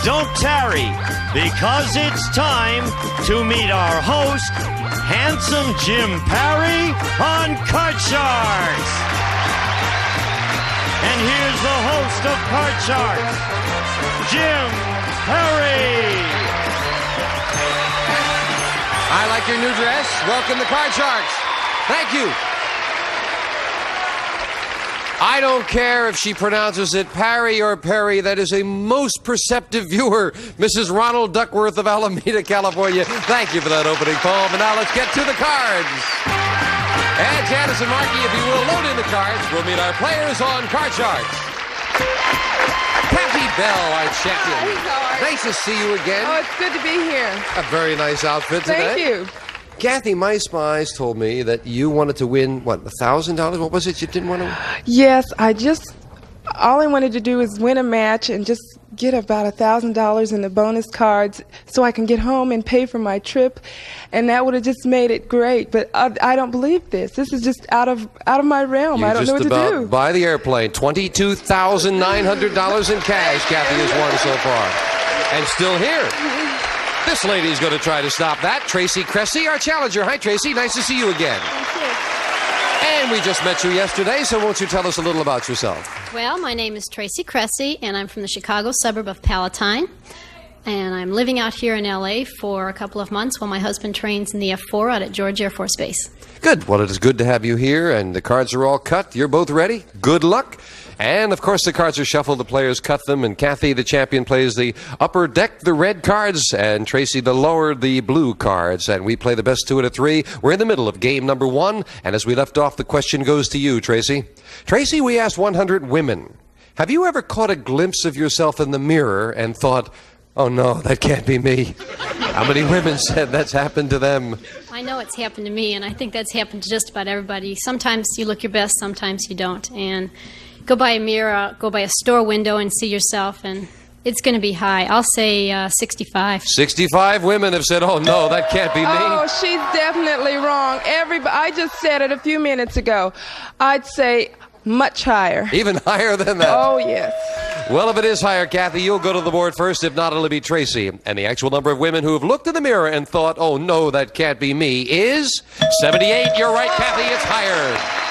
don't tarry, because it's time to meet our host, handsome Jim Parry on Card Sharks. And here's the host of Card Sharks, Jim Parry. I like your new dress. Welcome to Card Sharks. Thank you. I don't care if she pronounces it Parry or Perry. That is a most perceptive viewer, Mrs. Ronald Duckworth of Alameda, California. Thank you for that opening poem. And now let's get to the cards. And Janice and Marky, if you will, load in the cards. We'll meet our players on Card Sharks. Kathy Bell, our champion. Hi. Nice to see you again. Oh, it's good to be here. A very nice outfit today. Thank you. Kathy, my spies told me that you wanted to win, what, $1,000? What was it you didn't want to win? Yes, all I wanted to do is win a match and just get about $1,000 in the bonus cards so I can get home and pay for my trip, and that would have just made it great. But I don't believe this. This is just out of my realm. I don't know what to do. You just about buy the airplane. $22,900 in cash Kathy has won so far. And still here. This lady's going to try to stop that. Tracy Cressy, our challenger. Hi, Tracy. Nice to see you again. Thank you. And we just met you yesterday, so won't you tell us a little about yourself? Well, my name is Tracy Cressy, and I'm from the Chicago suburb of Palatine. And I'm living out here in L.A. for a couple of months while my husband trains in the F-4 out at George Air Force Base. Good. Well, it is good to have you here, and the cards are all cut. You're both ready. Good luck. And, of course, the cards are shuffled. The players cut them, and Kathy, the champion, plays the upper deck, the red cards, and Tracy, the lower, the blue cards. And we play the best 2 out of 3. We're in the middle of game number 1, and as we left off, the question goes to you, Tracy. Tracy, we asked 100 women, have you ever caught a glimpse of yourself in the mirror and thought, oh, no, that can't be me? How many women said that's happened to them? I know it's happened to me, and I think that's happened to just about everybody. Sometimes you look your best, sometimes you don't. And go by a mirror, go by a store window and see yourself, and it's going to be high. I'll say 65. 65 women have said, oh, no, that can't be me. Oh, she's definitely wrong. I just said it a few minutes ago. I'd say much higher. Even higher than that? Oh, yes. Well, if it is higher, Kathy, you'll go to the board first. If not, it'll be Tracy. And the actual number of women who have looked in the mirror and thought, oh, no, that can't be me, is 78. You're right, Kathy, it's higher.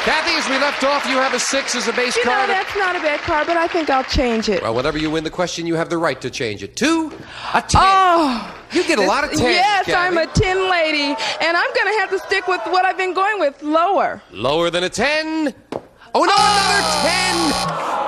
Kathy, as we left off, you have a 6 as a base card. You know, that's not a bad card, but I think I'll change it. Well, whenever you win the question, you have the right to change it. 2, a 10. Oh! You get a lot of 10s, Yes, Kathy. I'm a 10 lady, and I'm going to have to stick with what I've been going with, lower. Lower than a 10. Oh, no, another 10.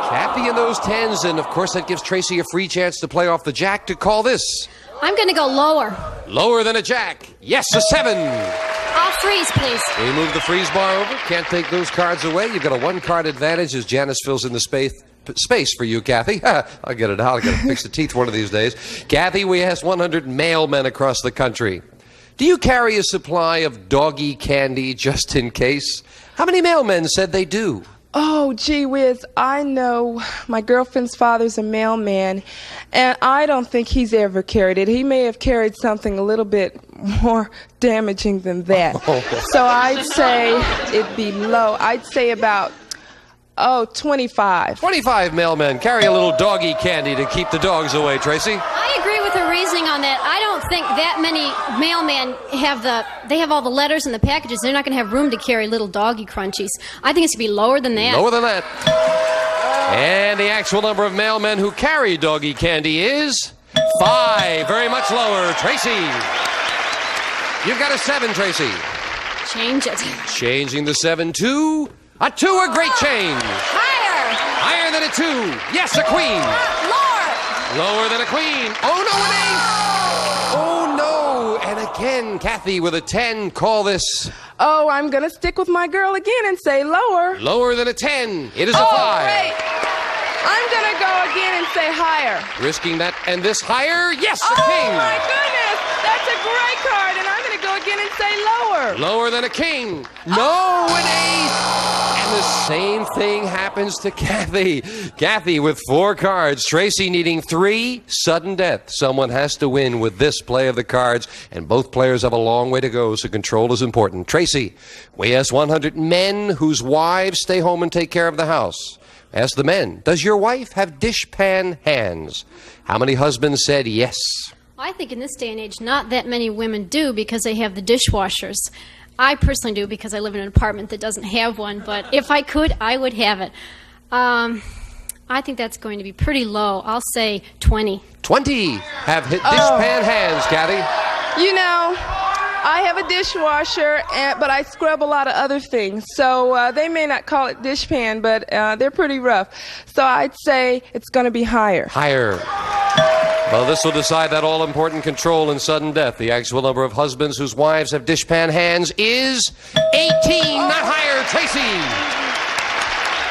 Kathy and those 10s, and of course that gives Tracy a free chance to play off the jack to call this. I'm going to go lower. Lower than a jack. Yes, a 7. I'll freeze, please. We move the freeze bar over. Can't take those cards away. You've got a 1-card advantage as Janice fills in the space for you, Kathy. I'll get it out. I'll get to fix the teeth one of these days. Kathy, we asked 100 mailmen across the country, do you carry a supply of doggy candy just in case? How many mailmen said they do? Oh, gee whiz, I know my girlfriend's father's a mailman, and I don't think he's ever carried it. He may have carried something a little bit more damaging than that. So I'd say it'd be low. I'd say about, 25. 25 mailmen carry a little doggy candy to keep the dogs away, Tracy. I agree with her reasoning on that. I don't think that many mailmen have all the letters and the packages. They're not going to have room to carry little doggy crunchies. I think it's going to be lower than that. Lower than that. And the actual number of mailmen who carry doggy candy is 5. Very much lower. Tracy. You've got a 7, Tracy. Change it. Changing the 7 to a 2, a great change. Higher. Higher than a 2. Yes, a queen. Lower. Lower than a queen. Oh, no, an ace. Oh, no. And again, Kathy with a 10. Call this. Oh, I'm going to stick with my girl again and say lower. Lower than a 10. It is a 5. Great. I'm going to go again and say higher. Risking that and this higher. Yes, a Oh, king. my goodness. That's a great card, and I'm going to go again and say lower. Lower than a king. No, an ace. And the same thing happens to Kathy. Kathy with 4 cards. Tracy needing 3. Sudden death. Someone has to win with this play of the cards, and both players have a long way to go, so control is important. Tracy, we asked 100 men whose wives stay home and take care of the house. Ask the men, does your wife have dishpan hands? How many husbands said yes? I think in this day and age, not that many women do because they have the dishwashers. I personally do because I live in an apartment that doesn't have one, but if I could, I would have it. I think that's going to be pretty low. I'll say 20. 20 have hit dishpan hands, Kathy. You know, I have a dishwasher, but I scrub a lot of other things. So they may not call it dishpan, but they're pretty rough. So I'd say it's going to be higher. Higher. Well, this will decide that all-important control in sudden death. The actual number of husbands whose wives have dishpan hands is 18, not higher.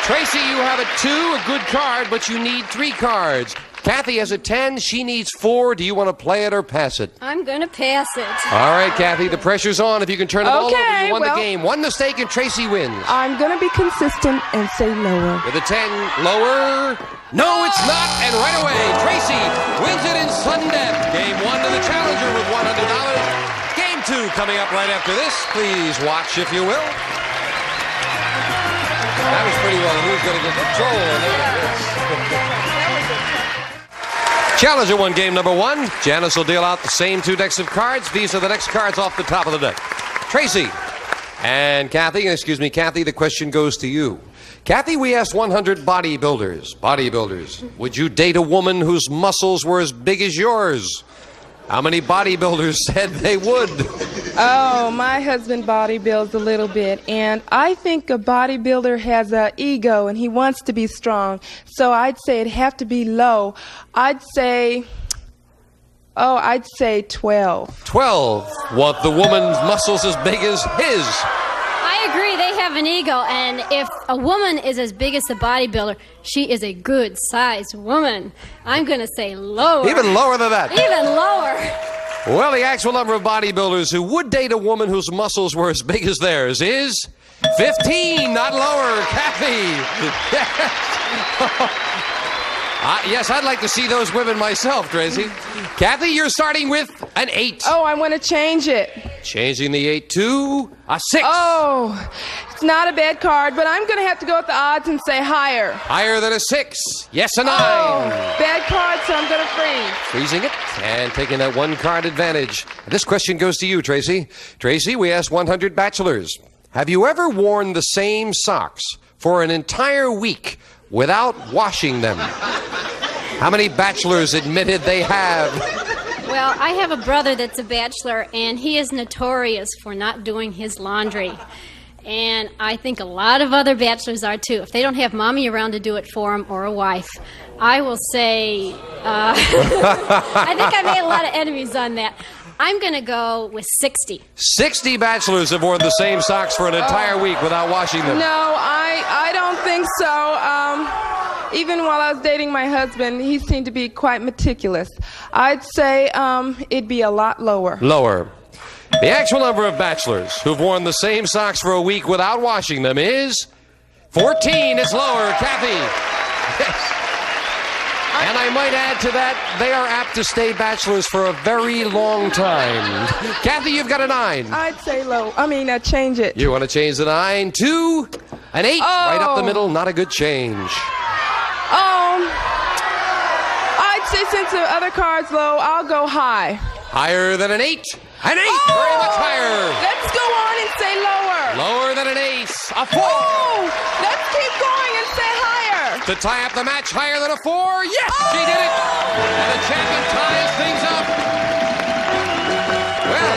Tracy, you have a 2, a good card, but you need 3 cards. Kathy has a 10. She needs 4. Do you want to play it or pass it? I'm going to pass it. All right, Kathy, the pressure's on. If you can turn it all over, you won the game. One mistake and Tracy wins. I'm going to be consistent and say lower. With a 10, lower. No, it's not. And right away, Tracy wins it in sudden death. Game 1 to the challenger with $100. Game 2 coming up right after this. Please watch, if you will. That was pretty well. Who's going to get control of that? Challenger won game number 1. Janice will deal out the same 2 decks of cards. These are the next cards off the top of the deck. Tracy and Kathy, Kathy, the question goes to you. Kathy, we asked 100 bodybuilders, would you date a woman whose muscles were as big as yours? How many bodybuilders said they would? Oh, my husband bodybuilds a little bit, and I think a bodybuilder has an ego and he wants to be strong. So I'd say it'd have to be low. I'd say 12. 12. Want the woman's muscles as big as his? I agree. They have an ego, and if a woman is as big as the bodybuilder, she is a good-sized woman. I'm going to say lower. Even lower than that. Even lower. Well, the actual number of bodybuilders who would date a woman whose muscles were as big as theirs is 15, not lower. Kathy. Yes, I'd like to see those women myself, Tracy. Kathy, you're starting with an 8. Oh, I want to change it. Changing the 8 to a 6. Oh, it's not a bad card, but I'm going to have to go with the odds and say higher. Higher than a 6. Yes, a 9. Oh, bad card, so I'm going to freeze. Freezing it and taking that 1 card advantage. This question goes to you, Tracy. Tracy, we asked 100 bachelors. Have you ever worn the same socks for an entire week without washing them? How many bachelors admitted they have? Well, I have a brother that's a bachelor, and he is notorious for not doing his laundry. And I think a lot of other bachelors are, too, if they don't have mommy around to do it for them or a wife. I will say, I think I made a lot of enemies on that. I'm going to go with 60. 60 bachelors have worn the same socks for an entire week without washing them. No, I don't think so. Even while I was dating my husband, he seemed to be quite meticulous. I'd say it'd be a lot lower. Lower. The actual number of bachelors who've worn the same socks for a week without washing them is 14. It's lower. Kathy. Yes. And I might add to that, they are apt to stay bachelors for a very long time. Kathy, you've got a 9. I'd say change it. You want to change the 9 to an 8. Right up the middle, not a good change. I'd say since the other card's low, I'll go high. Higher than an 8. An 8, very much higher. Let's go on and say lower. Lower than an ace. A 4. Oh, let's keep going and say higher. To tie up the match, higher than a 4. Yes, she did it. And the champion ties things up. Well,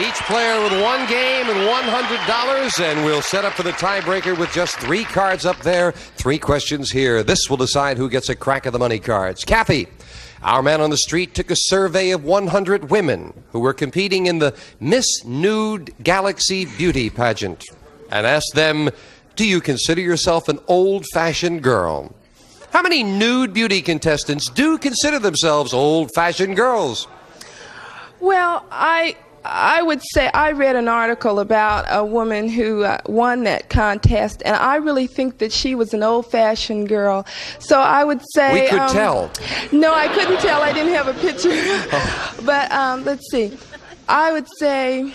each player with 1 game and $100, and we'll set up for the tiebreaker with just 3 cards up there, 3 questions here. This will decide who gets a crack at the money cards. Kathy, our man on the street took a survey of 100 women who were competing in the Miss Nude Galaxy Beauty pageant and asked them, do you consider yourself an old-fashioned girl? How many nude beauty contestants do consider themselves old-fashioned girls? Well, I would say I read an article about a woman who won that contest, and I really think that she was an old-fashioned girl. So I would say... We could tell. No, I couldn't tell. I didn't have a picture. But let's see. I would say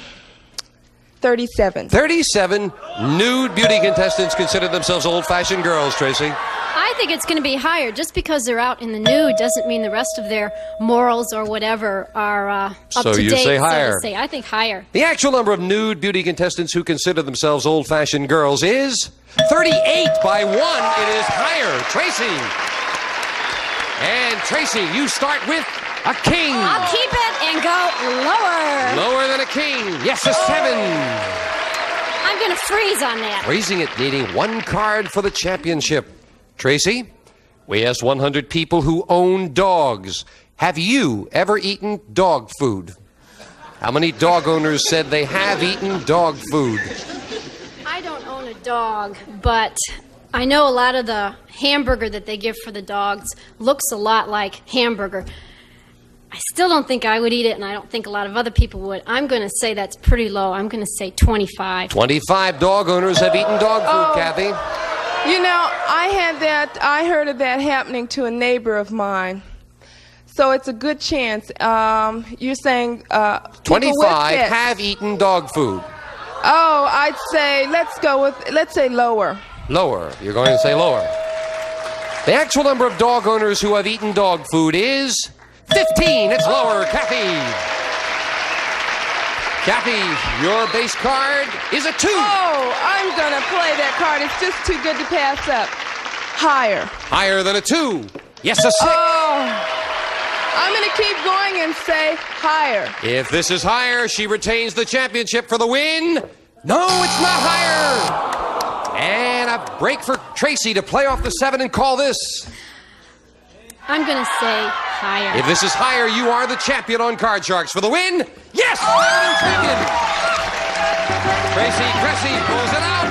37. 37 nude beauty contestants consider themselves old-fashioned girls, Tracy. I think it's going to be higher. Just because they're out in the nude doesn't mean the rest of their morals or whatever are up So to you date. say higher. So to say. I think higher. The actual number of nude beauty contestants who consider themselves old-fashioned girls is 38 by 1. It is higher. Tracy. And Tracy, you start with a king. I'll keep it and go lower. Lower than a king. Yes, a 7. I'm going to freeze on that. Raising it, needing 1 card for the championship. Tracy, we asked 100 people who own dogs. Have you ever eaten dog food? How many dog owners said they have eaten dog food? I don't own a dog, but I know a lot of the hamburger that they give for the dogs looks a lot like hamburger. I still don't think I would eat it, and I don't think a lot of other people would. I'm going to say that's pretty low. I'm going to say 25. 25 dog owners have eaten dog food, Kathy. You know, I heard of that happening to a neighbor of mine. So it's a good chance. You're saying 25 have eaten dog food. Oh, I'd say let's say lower. Lower. You're going to say lower. The actual number of dog owners who have eaten dog food is 15. It's lower. Kathy. Kathy, your base card is a 2. Oh, I'm going to play that card. It's just too good to pass up. Higher. Higher than a 2. Yes, a 6. Oh, I'm going to keep going and say higher. If this is higher, she retains the championship for the win. No, it's not higher. And a break for Tracy to play off the 7 and call this. I'm going to say higher. If this is higher, you are the champion on Card Sharks for the win. Yes, champion. Tracy Cressy pulls it out.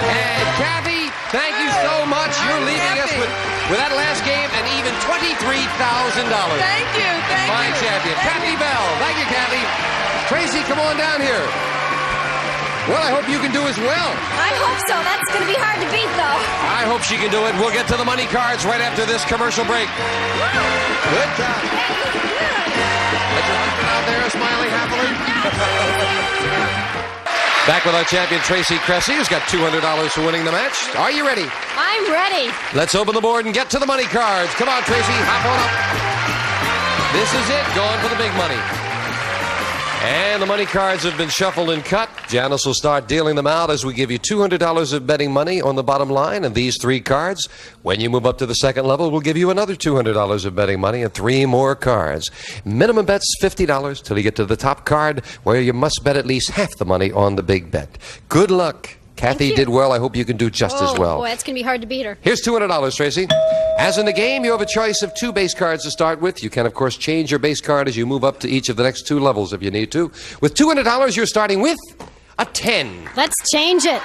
And Kathy, thank you so much. You're leaving us with that last game and even $23,000. Thank you. Fine champion. Kathy Bell. Thank you, Kathy. Tracy, come on down here. Well, I hope you can do as well. I hope so. That's going to be hard to beat, though. I hope she can do it. We'll get to the money cards right after this commercial break. Good job. Is your husband out there smiling happily? Back with our champion, Tracy Cressy, who's got $200 for winning the match. Are you ready? I'm ready. Let's open the board and get to the money cards. Come on, Tracy, hop on up. This is it, going for the big money. And the money cards have been shuffled and cut. Janice will start dealing them out as we give you $200 of betting money on the bottom line and these 3 cards. When you move up to the second level, we'll give you another $200 of betting money and 3 more cards. Minimum bet's $50 till you get to the top card, where you must bet at least half the money on the big bet. Good luck. Kathy did well. I hope you can do just as well. Oh, boy, it's going to be hard to beat her. Here's $200, Tracy. As in the game, you have a choice of 2 base cards to start with. You can, of course, change your base card as you move up to each of the next 2 levels if you need to. With $200, you're starting with a 10. Let's change it.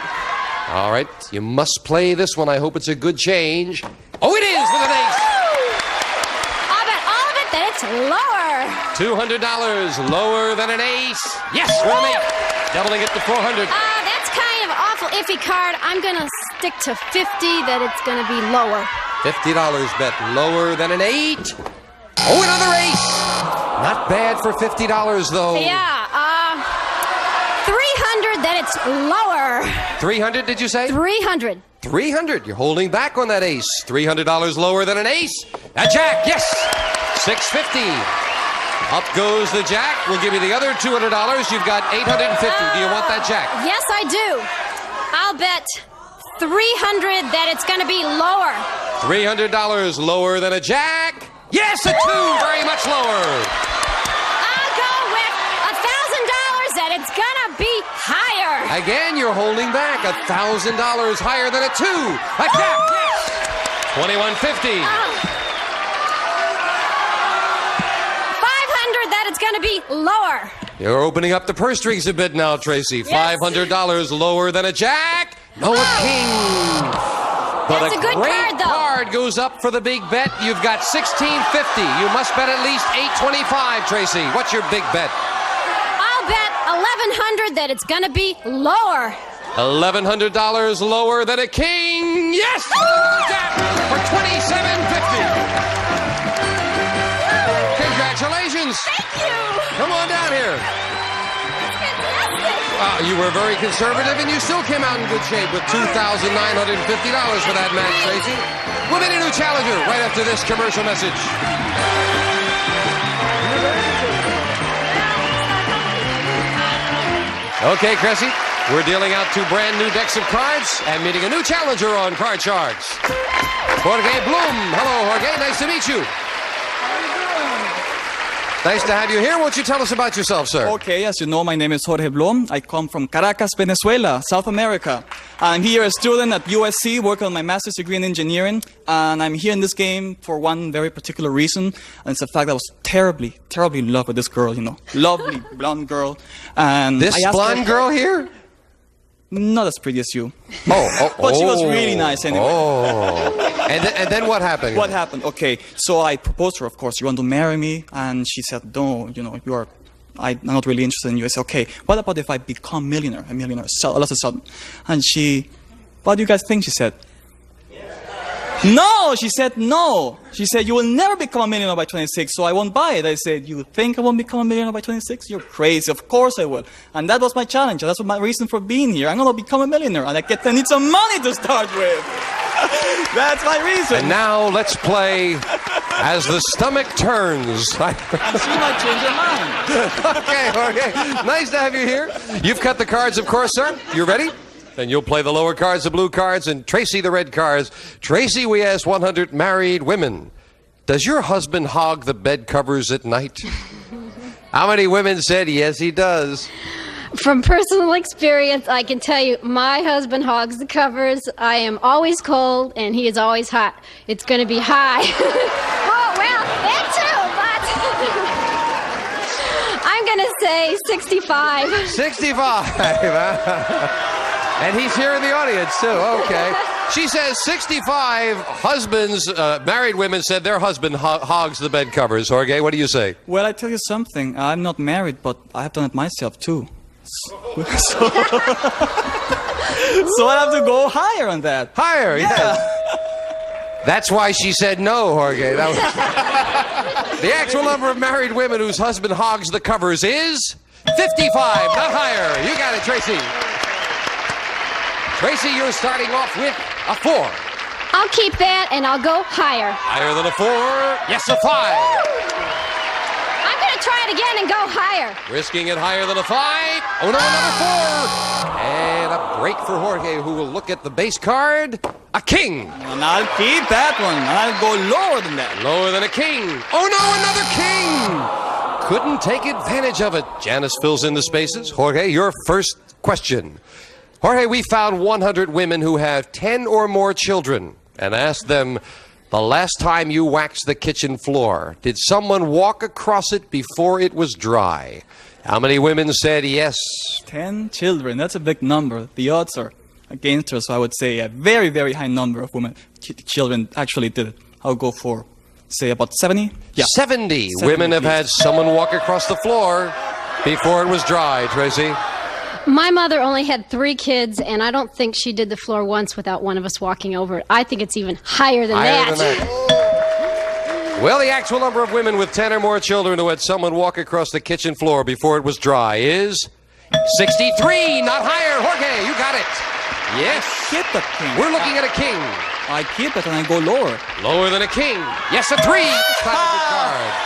All right, you must play this one. I hope it's a good change. Oh, it is with an ace. I'll bet all of it that it's lower. $200 lower than an ace. Yes, with an ace. Doubling it to $400. That's kind of awful iffy card. I'm going to stick to 50 that it's going to be lower. $50 bet lower than an 8. Oh, another ace. Not bad for $50, though. Yeah, 300 that it's lower. 300, did you say? 300. 300. You're holding back on that ace. $300 lower than an ace. A jack, yes. $650. Up goes the jack. We'll give you the other $200. You've got $850. Do you want that jack? Yes, I do. I'll bet 300 that it's going to be lower. $300 lower than a jack. Yes, a 2. Very much lower. I'll go with $1,000 that it's going to be higher. Again, you're holding back. $1,000 higher than a 2. A jack. Yes. $2,150. 500 that it's going to be lower. You're opening up the purse strings a bit now, Tracy. Yes. $500 lower than a jack. No, a king. But That's a good great card, though. card goes up for the big bet. You've got $1,650. You must bet at least $825, Tracy. What's your big bet? I'll bet $1,100 that it's going to be lower. $1,100 lower than a king. Yes! Jack for $2,750. Congratulations. Thank you. Come on down here. That's fantastic. You were very conservative, and you still came out in good shape with $2,950 for that match, Tracy. We'll meet a new challenger right after this commercial message. Okay, Cressy, we're dealing out 2 brand new decks of cards and meeting a new challenger on Card Sharks. Jorge Bloom. Hello, Jorge. Nice to meet you. Nice to have you here. Won't you tell us about yourself, sir? Okay, as you know, my name is Jorge Blom. I come from Caracas, Venezuela, South America. I'm here a student at USC working on my master's degree in engineering. And I'm here in this game for one very particular reason. And it's the fact that I was terribly, terribly in love with this girl, you know. Lovely, blonde girl. And This blonde girl here? Not as pretty as you. But she was really nice anyway. And then what happened? What happened? Okay, so I proposed to her, of course. You want to marry me? And she said, no, you know, I'm not really interested in you. I said, okay, what about if I become a millionaire all of a sudden? And she, what do you guys think? She said, no, she said no. She said, you will never become a millionaire by 26, so I won't buy it. I said, you think I won't become a millionaire by 26? You're crazy. Of course I will. And that was my challenge. That's my reason for being here. I'm going to become a millionaire, and I need some money to start with. That's my reason. And now let's play As the Stomach Turns. And she might change her mind. Okay, Jorge. Nice to have you here. You've cut the cards, of course, sir. You ready? Then you'll play the lower cards, the blue cards, and Tracy the red cards. Tracy, we asked 100 married women, does your husband hog the bed covers at night? How many women said yes, he does? From personal experience, I can tell you my husband hogs the covers. I am always cold, and he is always hot. It's going to be high. Oh, well, that too, but I'm going to say 65. 65. And he's here in the audience, too. Okay. She says 65 husbands, married women said their husband hogs the bed covers. Jorge, what do you say? Well, I tell you something. I'm not married, but I have done it myself, too. So I have to go higher on that. Higher, yeah. That's why she said no, Jorge. That was... The actual number of married women whose husband hogs the covers is 55, not higher. You got it, Tracy. Tracy, you're starting off with a 4. I'll keep that, and I'll go higher. Higher than a 4. Yes, a 5. I'm going to try it again and go higher. Risking it higher than a 5. Oh, no, another 4. And a break for Jorge, who will look at the base card. A king. And I'll keep that one. And I'll go lower than that. Lower than a king. Oh, no, another king. Couldn't take advantage of it. Janice fills in the spaces. Jorge, your first question. Jorge, we found 100 women who have 10 or more children and asked them, the last time you waxed the kitchen floor, did someone walk across it before it was dry? How many women said yes? 10 children. That's a big number. The odds are against her, so I would say a very, very high number of women, children actually did it. I'll go for, say, about 70? Yeah. 70 women have had someone walk across the floor before it was dry, Tracy. My mother only had 3 kids, and I don't think she did the floor once without one of us walking over it. I think it's even higher than that. Well, the actual number of women with 10 or more children who had someone walk across the kitchen floor before it was dry is 63, not higher. Jorge, you got it. Yes. Keep the king. We're looking at a king. I keep it and I go lower. Lower than a king. Yes, a 3. Card.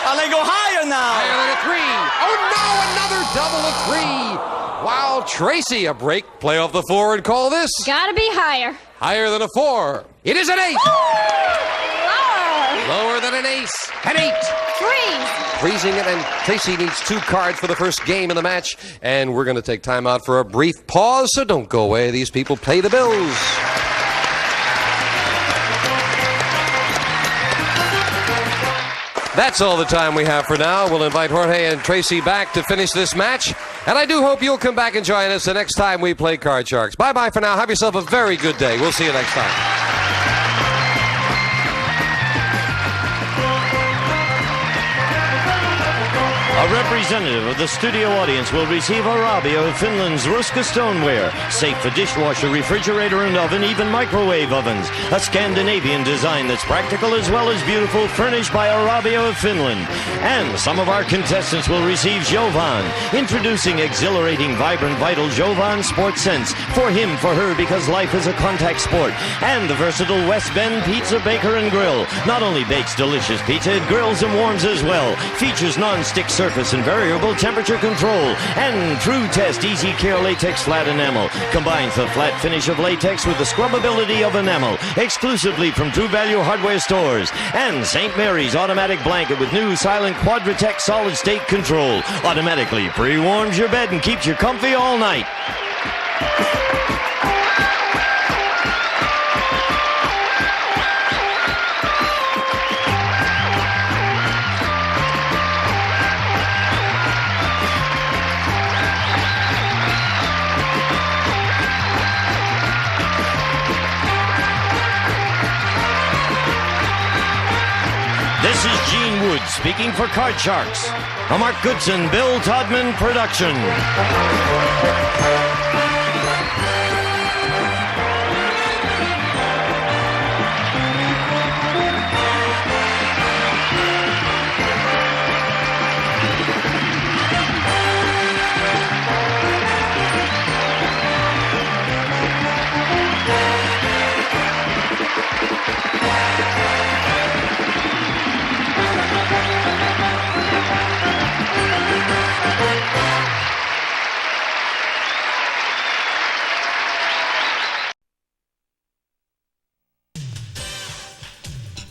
And I go higher now. Higher than a 3. Oh, no, another double of 3. Wow, Tracy, a break. Play off the floor and call this. Gotta be higher. Higher than a 4. It is an 8. Lower than an ace. An 8. Freezing it, and Tracy needs 2 cards for the first game in the match. And we're going to take time out for a brief pause, so don't go away. These people pay the bills. That's all the time we have for now. We'll invite Jorge and Tracy back to finish this match. And I do hope you'll come back and join us the next time we play Card Sharks. Bye-bye for now. Have yourself a very good day. We'll see you next time. A representative of the studio audience will receive Arabia of Finland's Ruska stoneware, safe for dishwasher, refrigerator and oven, even microwave ovens. A Scandinavian design that's practical as well as beautiful, furnished by Arabia of Finland. And some of our contestants will receive Jovan, introducing exhilarating, vibrant, vital Jovan Sports Sense. For him, for her, because life is a contact sport. And the versatile West Bend Pizza Baker and Grill. Not only bakes delicious pizza, it grills and warms as well. Features non-stick surface and variable temperature control. And True Test Easy Care Latex Flat Enamel. Combines the flat finish of latex with the scrubbability of enamel. Exclusively from True Value Hardware stores. And St. Mary's Automatic Blanket with new silent Quadratech solid state control. Automatically pre-warms your bed and keeps you comfy all night. This is Gene Wood speaking for Card Sharks, a Mark Goodson, Bill Todman production.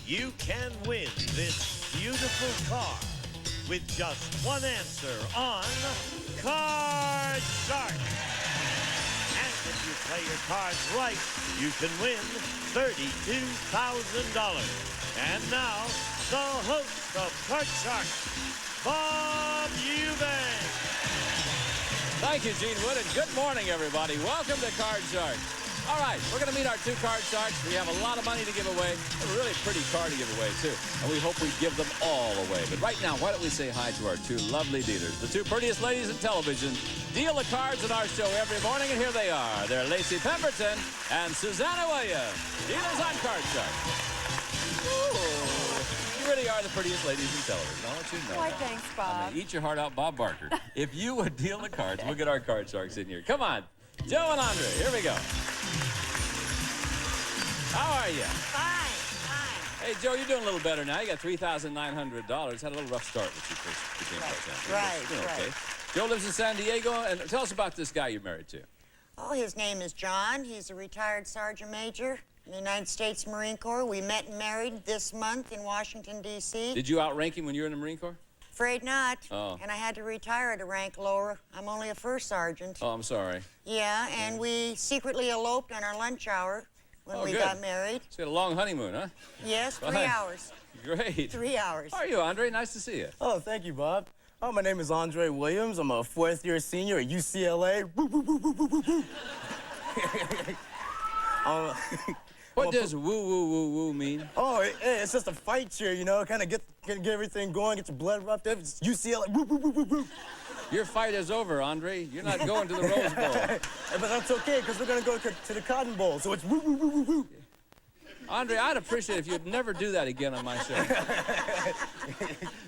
You can win this beautiful car with just one answer on Card Shark. And if you play your cards right, you can win $32,000. And now, the host of Card Shark, Bob Eubanks. Thank you, Gene Wood, and good morning, everybody. Welcome to Card Shark. All right, we're going to meet our two Card Sharks. We have a lot of money to give away. A really pretty car to give away, too. And we hope we give them all away. But right now, why don't we say hi to our two lovely dealers, the two prettiest ladies in television, deal the cards in our show every morning, and here they are. They're Lacey Pemberton and Susanna Williams, dealers on Card Shark. Ooh, you really are the prettiest ladies in television. I'll let you know. Why, thanks, Bob. Eat your heart out, Bob Barker. If you would deal the cards, we'll get our Card Sharks in here. Come on, Joe and Andre, here we go. How are you? Fine. Hey, Joe, you're doing a little better now. You got $3,900. Had a little rough start when you first became president. Right. Okay. Joe lives in San Diego, and tell us about this guy you're married to. Oh, his name is John. He's a retired Sergeant Major in the United States Marine Corps. We met and married this month in Washington, D.C. Did you outrank him when you were in the Marine Corps? Afraid not. Oh. And I had to retire at a rank lower. I'm only a first sergeant. Oh, I'm sorry. Yeah, and we secretly eloped on our lunch hour when we got married. So you had a long honeymoon, huh? Yes, 3 Fine. hours. Great. 3 hours. How are you, Andre? Nice to see you. Oh, thank you, Bob. Oh, my name is Andre Williams. I'm a fourth-year senior at UCLA. Woo, woo, woo, woo, woo, woo, woo. What does woo-woo-woo-woo mean? Oh, it's just a fight cheer, you know, kind of get everything going, get your blood roughed up. It's UCLA. Woo, woo, woo, woo, woo. Your fight is over, Andre. You're not going to the Rose Bowl. But that's okay, because we're going to go to the Cotton Bowl, so it's woo, woo, woo, woo, woo. Andre, I'd appreciate it if you'd never do that again on my show.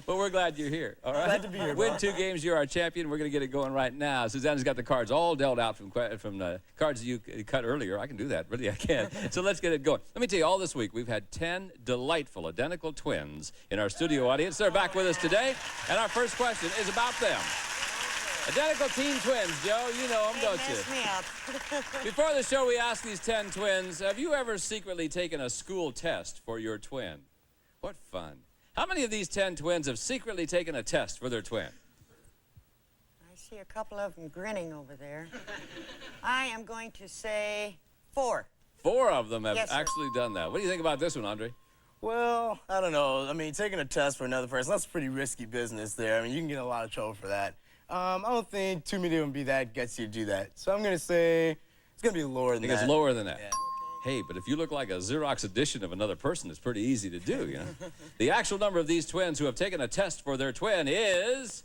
But we're glad you're here, all right? Glad to be here, Win Bob. 2 games, you're our champion. We're going to get it going right now. Susanna's got the cards all dealt out from the cards you cut earlier. I can do that. Really, I can. So let's get it going. Let me tell you, all this week, we've had 10 delightful identical twins in our studio audience. They're back with us today. And our first question is about them. Identical teen twins, Joe. You know them, don't you? Messed me up. Before the show, we asked these 10 twins, have you ever secretly taken a school test for your twin? What fun. How many of these 10 twins have secretly taken a test for their twin? I see a couple of them grinning over there. I am going to say 4. 4 of them have Yes, sir. actually done that. What do you think about this one, Andre? Well, I don't know. I mean, taking a test for another person, that's pretty risky business there. I mean, you can get in a lot of trouble for that. I don't think too many of them be that gutsy to do that. So I'm going to say it's going to be lower than I think that. it's lower than that. Yeah. Hey, but if you look like a Xerox edition of another person, it's pretty easy to do, you know? The actual number of these twins who have taken a test for their twin is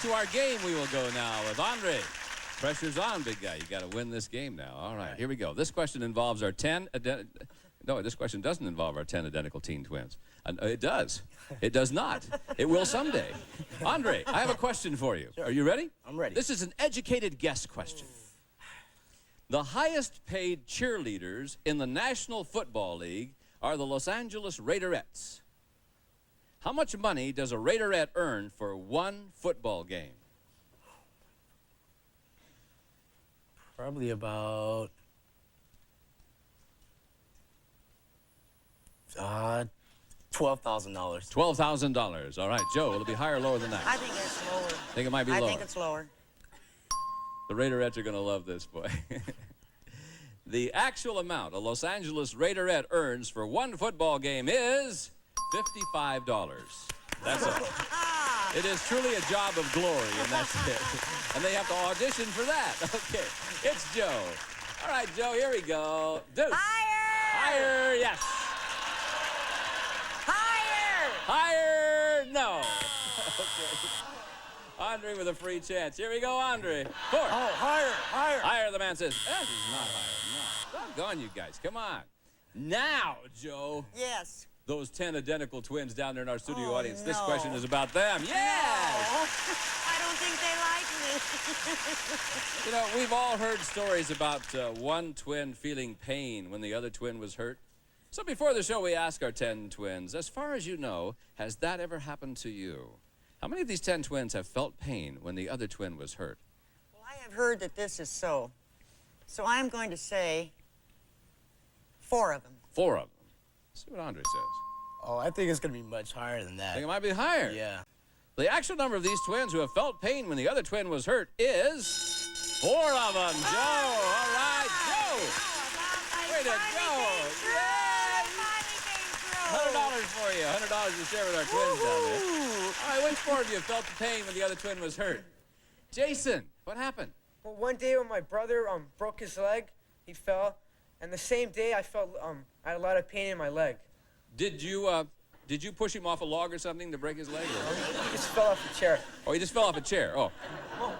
Back to our game we will go now with Andre. Pressure's on, big guy. You got to win this game now. All right, here we go. This question involves our 10... No, this question doesn't involve our 10 identical teen twins. It does. It does not. It will someday. Andre, I have a question for you. Sure. Are you ready? I'm ready. This is an educated guess question. The highest paid cheerleaders in the National Football League are the Los Angeles Raiderettes. How much money does a Raiderette earn for one football game? Probably about $12,000. $12,000. All right, Joe, will it be higher or lower than that? I think it's lower. Think it might be lower? I think it's lower. The Raiderettes are going to love this, boy. The actual amount a Los Angeles Raiderette earns for one football game is $55. That's all. It is truly a job of glory, and that's it. And they have to audition for that. Okay, it's Joe. All right, Joe, here we go. Deuce. Higher! Higher, yes. Higher! Higher, no. Okay. Andre with a free chance. Here we go, Andre. 4. Oh, higher, higher. Higher, the man says. That is not higher. No. Doggone you guys. Come on. Now, Joe. Yes. Those 10 identical twins down there in our studio Oh, audience. This no. question is about them. Yes! Oh, I don't think they like me. You know, we've all heard stories about one twin feeling pain when the other twin was hurt. So before the show, we ask our 10 twins, as far as you know, has that ever happened to you? How many of these 10 twins have felt pain when the other twin was hurt? Well, I have heard that this is so. So I'm going to say 4 of them. 4 of them. Let's see what Andre says. Oh, I think it's going to be much higher than that. I think it might be higher. Yeah. The actual number of these twins who have felt pain when the other twin was hurt is 4 of them. Joe, all right, Joe. Way to go. Yay! $100 for you. $100 to share with our twins down there. All right, which 4 of you felt the pain when the other twin was hurt? Jason, what happened? Well, one day when my brother broke his leg, he fell, and the same day I felt I had a lot of pain in my leg. Did you push him off a log or something to break his leg? Or? He just fell off the chair. Oh, he just fell off a chair. Oh,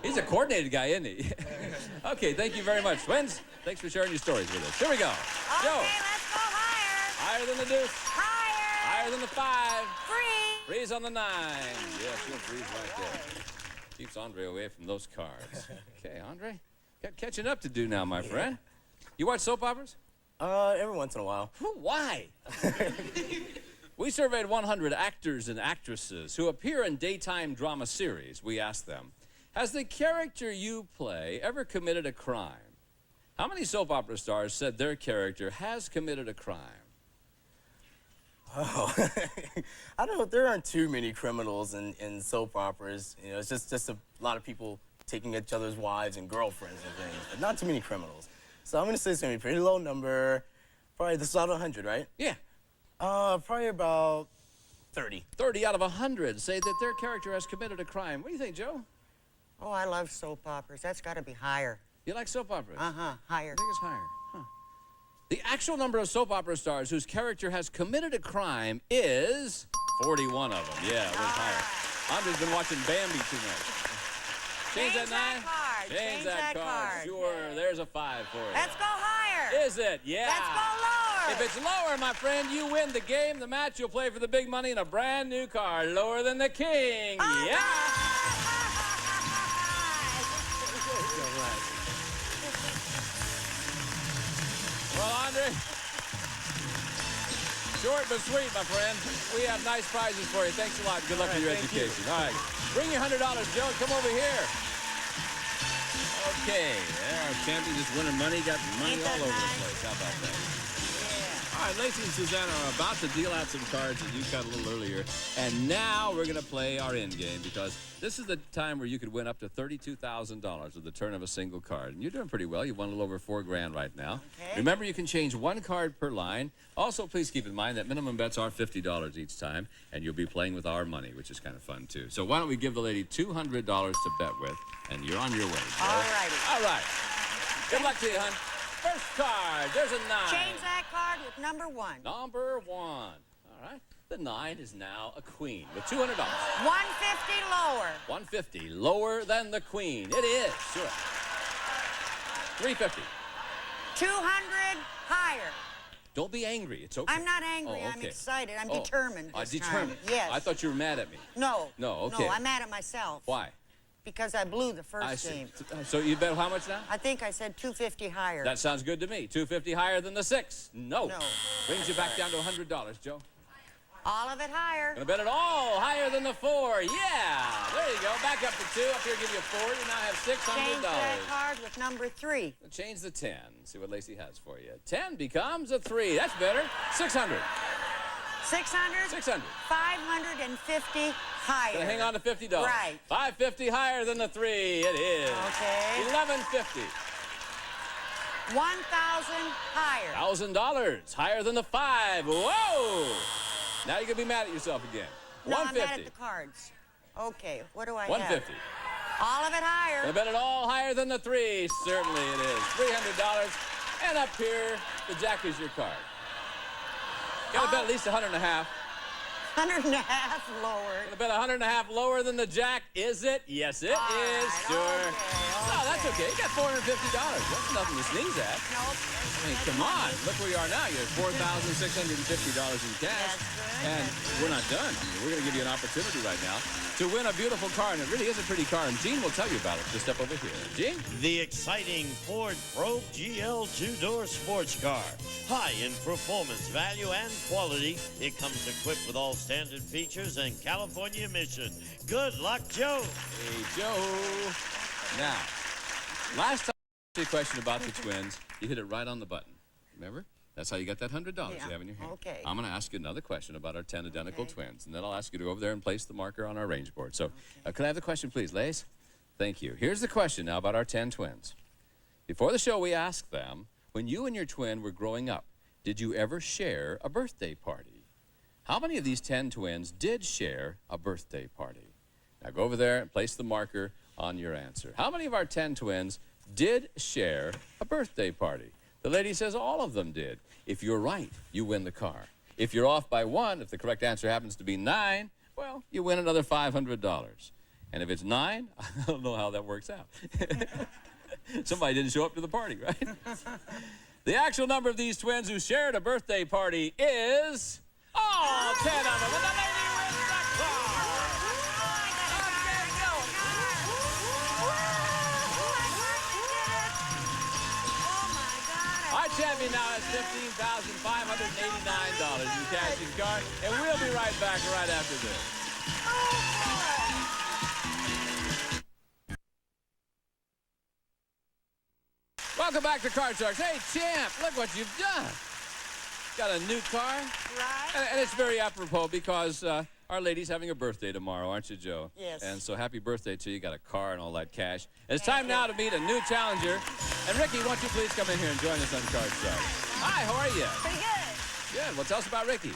he's a coordinated guy, isn't he? Okay, thank you very much, twins. Thanks for sharing your stories with us. Here we go. Okay, Joe. let's go higher. Higher than the deuce. Higher. Higher than the 5. Free. Freeze on the 9. Yeah, she'll freeze right there. Keeps Andre away from those cards. Okay, Andre, got catching up to do now, my friend. You watch soap operas? Every once in a while. Why? We surveyed 100 actors and actresses who appear in daytime drama series. We asked them, has the character you play ever committed a crime? How many soap opera stars said their character has committed a crime? Oh, I don't know. There aren't too many criminals in soap operas. You know, it's just a lot of people taking each other's wives and girlfriends and things, but not too many criminals. So I'm going to say it's going to be a pretty low number. Probably, this is out of 100, right? Yeah. Probably about 30. 30 out of 100 say that their character has committed a crime. What do you think, Joe? Oh, I love soap operas. That's got to be higher. You like soap operas? Uh-huh, higher. I think it's higher. Huh. The actual number of soap opera stars whose character has committed a crime is 41 of them. Yeah, it went higher. Andre's been watching Bambi too much. Change that 9? Card. Change that card. Sure, there's a 5 for you. Let's go higher. Is it? Yeah. Let's go lower. If it's lower, my friend, you win the game, the match. You'll play for the big money and a brand new car. Lower than the king. All Yeah. Well, Andre, short but sweet, my friend. We have nice prizes for you. Thanks a lot. Good luck with your education. All right. Bring your $100, Joe. Come over here. Okay. Yeah, our champion just winning money. Got money Ain't all that over nice? the place. How about that? Yeah. All right, Lacey and Susanna are about to deal out some cards that you cut a little earlier. And now we're going to play our end game because this is the time where you could win up to $32,000 with the turn of a single card. And you're doing pretty well. You won a little over $4,000 right now. Okay. Remember, you can change 1 card per line. Also, please keep in mind that minimum bets are $50 each time, and you'll be playing with our money, which is kind of fun, too. So why don't we give the lady $200 to bet with, and you're on your way. All righty. All right. Good luck to you, hon. First card, there's a 9. Change that card with number 1. Number 1. All right. The 9 is now a queen with $200. 150 lower. 150 lower than the queen. It is, sure. 350. 200 higher. Don't be angry. It's okay. I'm not angry. Oh, I'm okay. excited. I'm determined this determined. time. Yes. I thought you were mad at me. No. No, okay. No, I'm mad at myself. Why? Because I blew the I first see. game. So you bet how much now? I think I said 250 higher. That sounds good to me. 250 higher than the 6. No. No. Brings you back down to $100, Joe. All of it higher. Gonna bet it all higher than the 4. Yeah. There you go. Back up to 2. Up here, give you a 4. You now have $600. Change that card with number 3. Change the 10. See what Lacey has for you. 10 becomes a 3. That's better. 600. 600? 600. 550 higher. Gonna hang on to $50. Right. 550 higher than the 3. It is. Okay. 1150. 1,000 higher. $1,000 higher than the 5. Whoa! Now you're gonna be mad at yourself again. No, I'm 150. mad at the cards. Okay, what do I 150. have? All of it higher. I bet it all higher than the 3. Certainly it is. $300. And up here, the Jack is your card. Gotta bet at least 100.5. 100.5 lower. Gonna bet 100.5 lower than the Jack. Is it? Yes, it is. Right, Sure. okay, No, that's okay. You got $450. That's nothing to sneeze at. Nope. I mean, come on. Look where you are now. You have $4,650 in cash. That's good. And we're not done. I mean, we're going to give you an opportunity right now to win a beautiful car. And it really is a pretty car. And Gene will tell you about it. Just step over here. Gene? The exciting Ford Probe GL two-door sports car. High in performance, value, and quality, it comes equipped with all standard features and California emission. Good luck, Joe. Hey, Joe. Now, last time I asked you a question about the twins, you hit it right on the button. Remember? That's how you got that $100 Yeah, you have in your hand. okay. I'm going to ask you another question about our 10 identical twins, and then I'll ask you to go over there and place the marker on our range board. So, could I have the question, please, Lace? Thank you. Here's the question now about our 10 twins. Before the show, we asked them, when you and your twin were growing up, did you ever share a birthday party? How many of these 10 twins did share a birthday party? Now go over there and place the marker on your answer. How many of our 10 twins did share a birthday party? The lady says all of them did. If you're right, you win the car. If you're off by 1, if the correct answer happens to be 9, well, you win another $500. And if it's 9, I don't know how that works out. Somebody didn't show up to the party, right? The actual number of these twins who shared a birthday party is... Oh, 10 of them. And the lady wins the car. Our champion now has $15,589 in cash and card, and we'll be right back right after this. Welcome back to Card Sharks. Hey, champ, look what you've done. Got a new car. Right. And it's very apropos because our lady's having a birthday tomorrow, aren't you, Joe? Yes. And so happy birthday to you. Got a car and all that cash. And it's time now to meet a new challenger. And Ricky, won't you please come in here and join us on Card Sharks? Hi, how are you? Pretty good. Good. Well, tell us about Ricky.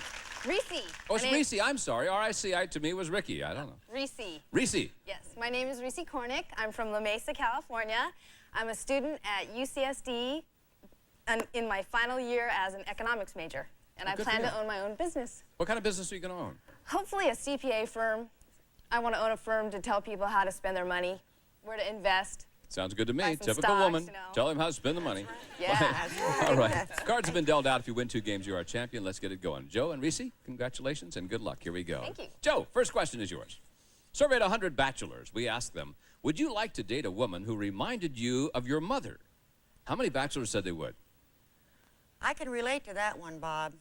Reese. Oh, it's Reese. I'm sorry. R-I-C-I to me was Ricky. I don't know. Reese. Reese. Yes, my name is Reese Cornick. I'm from La Mesa, California. I'm a student at UCSD in my final year as an economics major. And I plan to own my own business. What kind of business are you going to own? Hopefully a CPA firm. I want to own a firm to tell people how to spend their money, where to invest. Sounds good to me. Buy some Typical stocks, woman. you know. Tell him how to spend the money. Yeah. All right. Cards have been dealt out. If you win 2 games, you are a champion. Let's get it going. Joe and Reese, congratulations and good luck. Here we go. Thank you. Joe, first question is yours. Surveyed 100 bachelors. We asked them, would you like to date a woman who reminded you of your mother? How many bachelors said they would? I can relate to that one, Bob.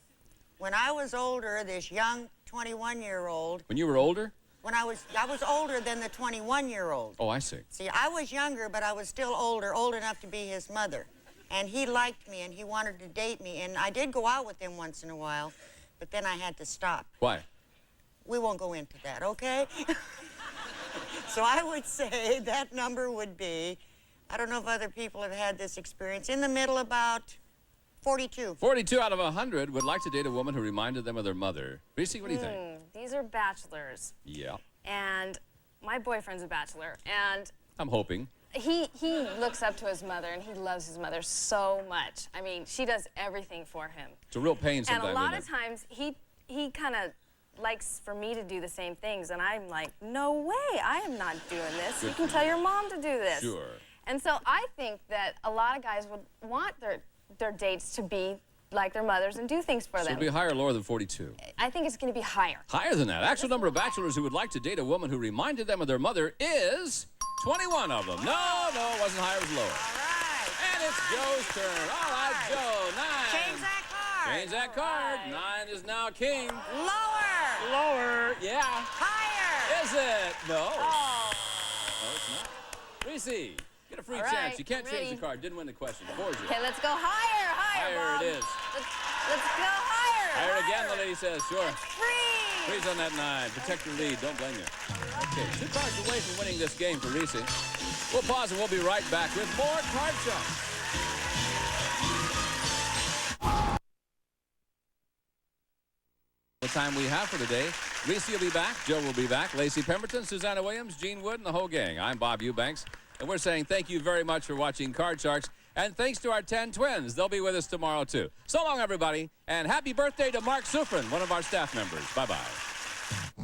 When I was older, this young 21-year-old, When you were older? when I was older than the 21-year-old. Oh, I see. See, I was younger, but I was still older, old enough to be his mother. And he liked me, and he wanted to date me. And I did go out with him once in a while, but then I had to stop. Why? We won't go into that, okay? So I would say that number would be, I don't know if other people have had this experience, in the middle about 42. 42 out of 100 would like to date a woman who reminded them of their mother. Reese, what do you think? These are bachelors. Yeah. And my boyfriend's a bachelor. And I'm hoping. he looks up to his mother, and he loves his mother so much. I mean, she does everything for him. It's a real pain And sometimes. a lot isn't of times, he kind of likes for me to do the same things, and I'm like, no way, I am not doing this. You can tell your mom to do this. Sure. And so I think that a lot of guys would want their dates to be like their mothers and do things for So them. it'll be higher or lower than 42? I think it's going to be higher. Higher than that. Actual number of bachelors who would like to date a woman who reminded them of their mother is 21 of them. No, it wasn't higher, it was lower. All right. And it's Joe's turn. All right, Joe, 9. Change that card. Change that card. 9 is now king. Lower. Lower, yeah. Higher. Is it? No. Oh. No, it's not. Reese, get a free All chance. right, You can't I'm change the ready. card. Didn't win the question. Forge it. Okay, let's go higher, Higher Bob. it is. Let's go higher. Higher again, the lady says. Sure. Free. Freeze on that 9. Protect your lead. Don't blame you. Okay, 2 cards away from winning this game for Reese. We'll pause and we'll be right back with more Card Shark. The time we have for today. Reese will be back. Joe will be back. Lacey Pemberton, Susanna Williams, Gene Wood, and the whole gang. I'm Bob Eubanks, and we're saying thank you very much for watching Card Sharks. And thanks to our 10 twins. They'll be with us tomorrow, too. So long, everybody, and happy birthday to Mark Sufrin, one of our staff members. Bye-bye.